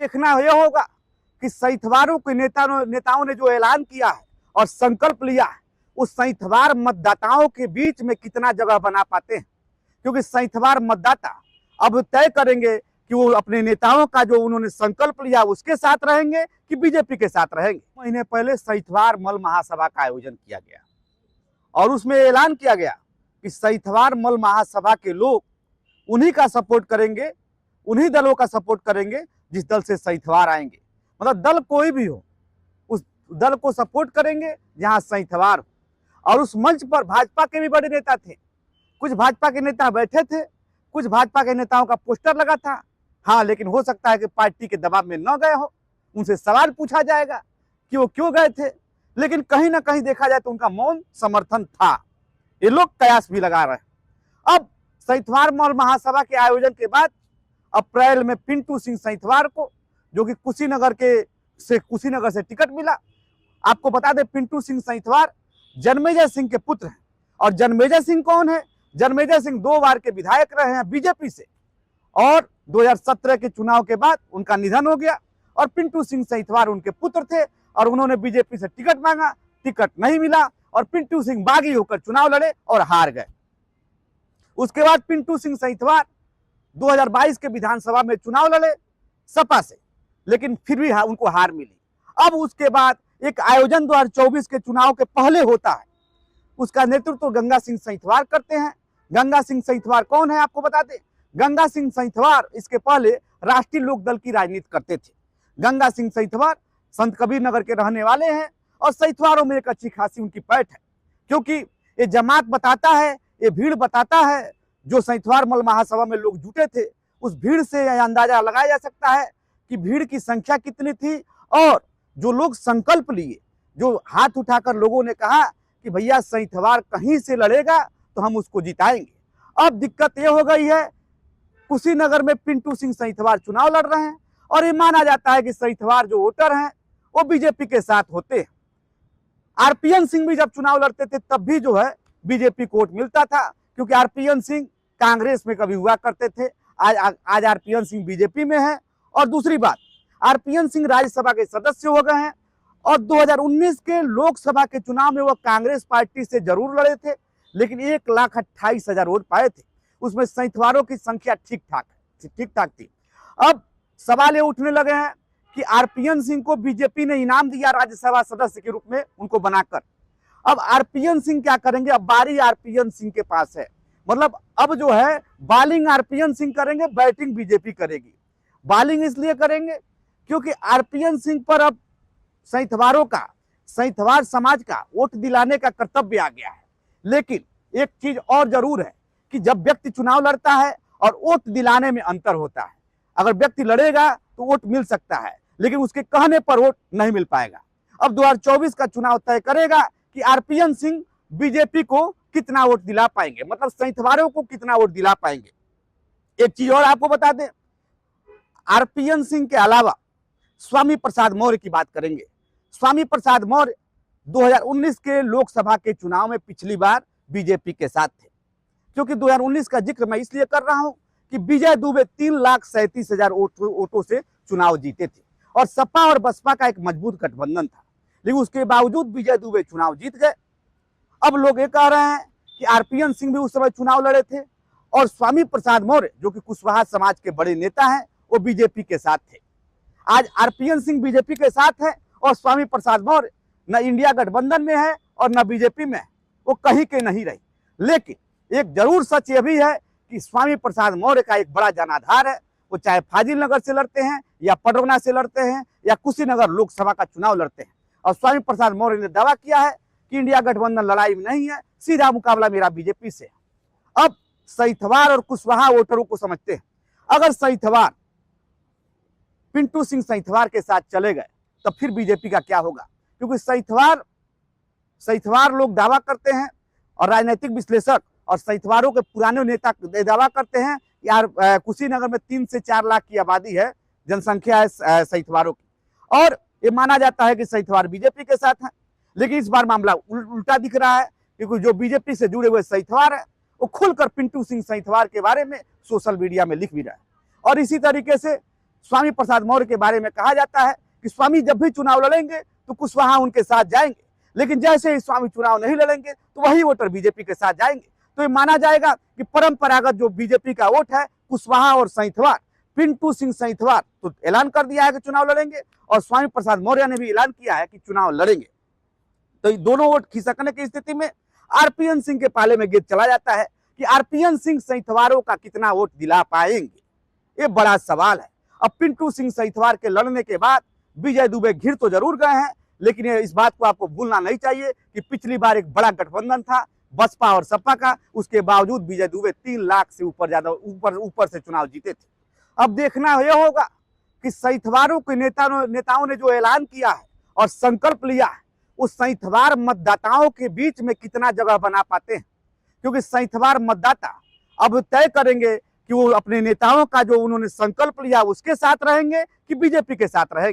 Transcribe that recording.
देखना यह होगा कि सैंथवारों के नेताओं ने जो ऐलान किया है और संकल्प लिया है, उस सैंथवार मतदाताओं के बीच में कितना जगह बना पाते हैं। क्योंकि सैंथवार मतदाता अब तय करेंगे कि वो अपने नेताओं का जो उन्होंने संकल्प लिया उसके साथ रहेंगे कि बीजेपी के साथ रहेंगे। महीने पहले सैंथवार मल महासभा का आयोजन किया गया और उसमें ऐलान किया गया कि सैंथवार मल महासभा के लोग उन्हीं का सपोर्ट करेंगे, उन्हीं दलों का सपोर्ट करेंगे जिस दल से सैंथवार आएंगे। मतलब दल कोई भी हो, उस दल को सपोर्ट करेंगे जहां सैंथवार हो। और उस मंच पर भाजपा के भी बड़े नेता थे, कुछ भाजपा के नेता बैठे थे, कुछ भाजपा के नेताओं का पोस्टर लगा था। हाँ, लेकिन हो सकता है कि पार्टी के दबाव में न गए हो, उनसे सवाल पूछा जाएगा कि वो क्यों गए थे, लेकिन कहीं ना कहीं देखा जाए तो उनका मौन समर्थन था। ये लोग कयास भी लगा रहे हैं। अब सैंथवार मल महासभा के आयोजन के बाद अप्रैल में पिंटू सिंह सैंथवार को, जो कि कुशीनगर से टिकट मिला। आपको बता दें, पिंटू सिंह सैंथवार जन्मेजय सिंह के पुत्र हैं। और जन्मेजय सिंह कौन है? जन्मेजय सिंह 2 बार के विधायक रहे हैं बीजेपी से, और 2017 के चुनाव के बाद उनका निधन हो गया। और पिंटू सिंह सैंथवार उनके पुत्र थे और उन्होंने बीजेपी से टिकट मांगा, टिकट नहीं मिला और पिंटू सिंह बागी होकर चुनाव लड़े और हार गए। उसके बाद पिंटू सिंह सैंथवार 2022 के विधानसभा में चुनाव लड़े सपा से, लेकिन फिर भी उनको हार मिली। अब उसके बाद एक आयोजन 2024 के चुनाव के पहले होता है, उसका नेतृत्व गंगा सिंह सैंथवार करते हैं। गंगा सिंह सैंथवार कौन है आपको बता दें? गंगा सिंह सैंथवार इसके पहले राष्ट्रीय लोक दल की राजनीति करते थे। गंगा सिंह सैंथवार संत कबीर नगर के रहने वाले हैं और सैंथवारों में एक अच्छी खासी उनकी पैठ है, क्योंकि ये जमात बताता है, ये भीड़ बताता है। जो सैंथवार मल महासभा में लोग जुटे थे, उस भीड़ से यह अंदाजा लगाया जा सकता है कि भीड़ की संख्या कितनी थी। और जो लोग संकल्प लिए, जो हाथ उठाकर लोगों ने कहा कि भैया सैंथवार कहीं से लड़ेगा तो हम उसको जिताएंगे। अब दिक्कत यह हो गई है, कुशीनगर में पिंटू सिंह सैंथवार चुनाव लड़ रहे हैं और ये माना जाता है कि सैंथवार जो वोटर हैं वो बीजेपी के साथ होते हैं। आरपीएन सिंह भी जब चुनाव लड़ते थे तब भी जो है बीजेपी को वोट मिलता था, क्योंकि आरपीएन सिंह कांग्रेस में कभी हुआ करते थे। आज आरपीएन सिंह बीजेपी में है। और दूसरी बात, आरपीएन सिंह राज्यसभा के सदस्य हो गए हैं और 2019 के लोकसभा के चुनाव में वह कांग्रेस पार्टी से जरूर लड़े थे, लेकिन 1,28,000 वोट पाए थे। उसमें सैंथवारों की संख्या ठीक ठाक थी। अब सवाल ये उठने लगे हैं कि आरपीएन सिंह को बीजेपी ने इनाम दिया राज्यसभा सदस्य के रूप में उनको बनाकर। अब आरपीएन सिंह क्या करेंगे? अब बारी आरपीएन सिंह के पास है। मतलब अब जो है बॉलिंग आरपीएन सिंह करेंगे, बैटिंग बीजेपी करेगी। बॉलिंग इसलिए करेंगे क्योंकि आरपीएन सिंह पर अब सैंथवार समाज का वोट दिलाने का कर्तव्य आ गया है। लेकिन एक चीज और जरूर है कि जब व्यक्ति चुनाव लड़ता है और वोट दिलाने में अंतर होता है। अगर व्यक्ति लड़ेगा तो वोट मिल सकता है, लेकिन उसके कहने पर वोट नहीं मिल पाएगा। अब 2024 का चुनाव तय करेगा कि आरपीएन सिंह बीजेपी को कितना वोट दिला पाएंगे, मतलब सैंथवारों को कितना वोट दिला पाएंगे। एक चीज और आपको बता दें, आरपीएन सिंह के अलावा स्वामी प्रसाद मौर्य की बात करेंगे। स्वामी प्रसाद मौर्य 2019 के लोकसभा के चुनाव में पिछली बार बीजेपी के साथ थे। क्योंकि 2019 का जिक्र मैं इसलिए कर रहा हूं कि विजय दुबे 3,37,000 वोटों से चुनाव जीते थे और सपा और बसपा का एक मजबूत गठबंधन था, लेकिन उसके बावजूद विजय दुबे चुनाव जीत गए। अब लोग ये कह रहे हैं कि आरपीएन सिंह भी उस समय चुनाव लड़े थे और स्वामी प्रसाद मौर्य, जो कि कुशवाहा समाज के बड़े नेता हैं, वो बीजेपी के साथ थे। आज आरपीएन सिंह बीजेपी के साथ है और स्वामी प्रसाद मौर्य न इंडिया गठबंधन में है और न बीजेपी में है, वो कहीं के नहीं रही। लेकिन एक जरूर सच ये भी है कि स्वामी प्रसाद मौर्य का एक बड़ा जनाधार है। वो चाहे फाजिल नगर से लड़ते हैं या पडरौना से लड़ते हैं या कुशीनगर लोकसभा का चुनाव लड़ते हैं। और स्वामी प्रसाद मौर्य ने दावा किया है कि इंडिया गठबंधन लड़ाई में नहीं है, सीधा मुकाबला मेरा बीजेपी से है। अब सैंथवार और कुशवाहा वोटरों को समझते हैं, अगर सैंथवार पिंटू सिंह सैंथवार के साथ चले गए तो फिर बीजेपी का क्या होगा? क्योंकि सैंथवार लोग दावा करते हैं और राजनीतिक विश्लेषक और सैंथवारों के पुराने नेता दावा करते हैं यार कुशीनगर में 3 से 4 लाख की आबादी है, जनसंख्या है सैंथवारों की, और ये माना जाता है कि सैंथवार बीजेपी के साथ है। लेकिन इस बार मामला उल्टा दिख रहा है, क्योंकि जो बीजेपी से जुड़े हुए सैंथवार है वो खुलकर पिंटू सिंह सैंथवार के बारे में सोशल मीडिया में लिख भी रहा है। और इसी तरीके से स्वामी प्रसाद मौर्य के बारे में कहा जाता है कि स्वामी जब भी चुनाव लड़ेंगे तो कुशवाहा उनके साथ जाएंगे, लेकिन जैसे ही स्वामी चुनाव नहीं लड़ेंगे तो वही वोटर बीजेपी के साथ जाएंगे। तो ये माना जाएगा कि परंपरागत जो बीजेपी का वोट है कुशवाहा और सैंथवार, पिंटू सिंह सैंथवार तो ऐलान कर दिया है कि चुनाव लड़ेंगे, और स्वामी प्रसाद मौर्य ने भी ऐलान किया है कि चुनाव लड़ेंगे। तो ये दोनों वोट खिसकने की स्थिति में आरपीएन सिंह के पाले में गेंद चला जाता है कि आरपीएन सिंह सैंथवारों का कितना वोट दिला पाएंगे, ये बड़ा सवाल है। अब पिंटू सिंह सैंथवार के लड़ने के बाद विजय दुबे घिर तो जरूर गए हैं, लेकिन इस बात को आपको भूलना नहीं चाहिए कि पिछली बार एक बड़ा गठबंधन था बसपा और सपा का, उसके बावजूद विजय दुबे 3 लाख से ऊपर से चुनाव जीते थे। अब देखना यह होगा कि सैंथवारों के नेताओं ने जो ऐलान किया है और संकल्प लिया है, उस सैंथवार मतदाताओं के बीच में कितना जगह बना पाते हैं, क्योंकि सैंथवार मतदाता अब तय करेंगे कि वो अपने नेताओं का जो उन्होंने संकल्प लिया उसके साथ रहेंगे कि बीजेपी के साथ रहेंगे।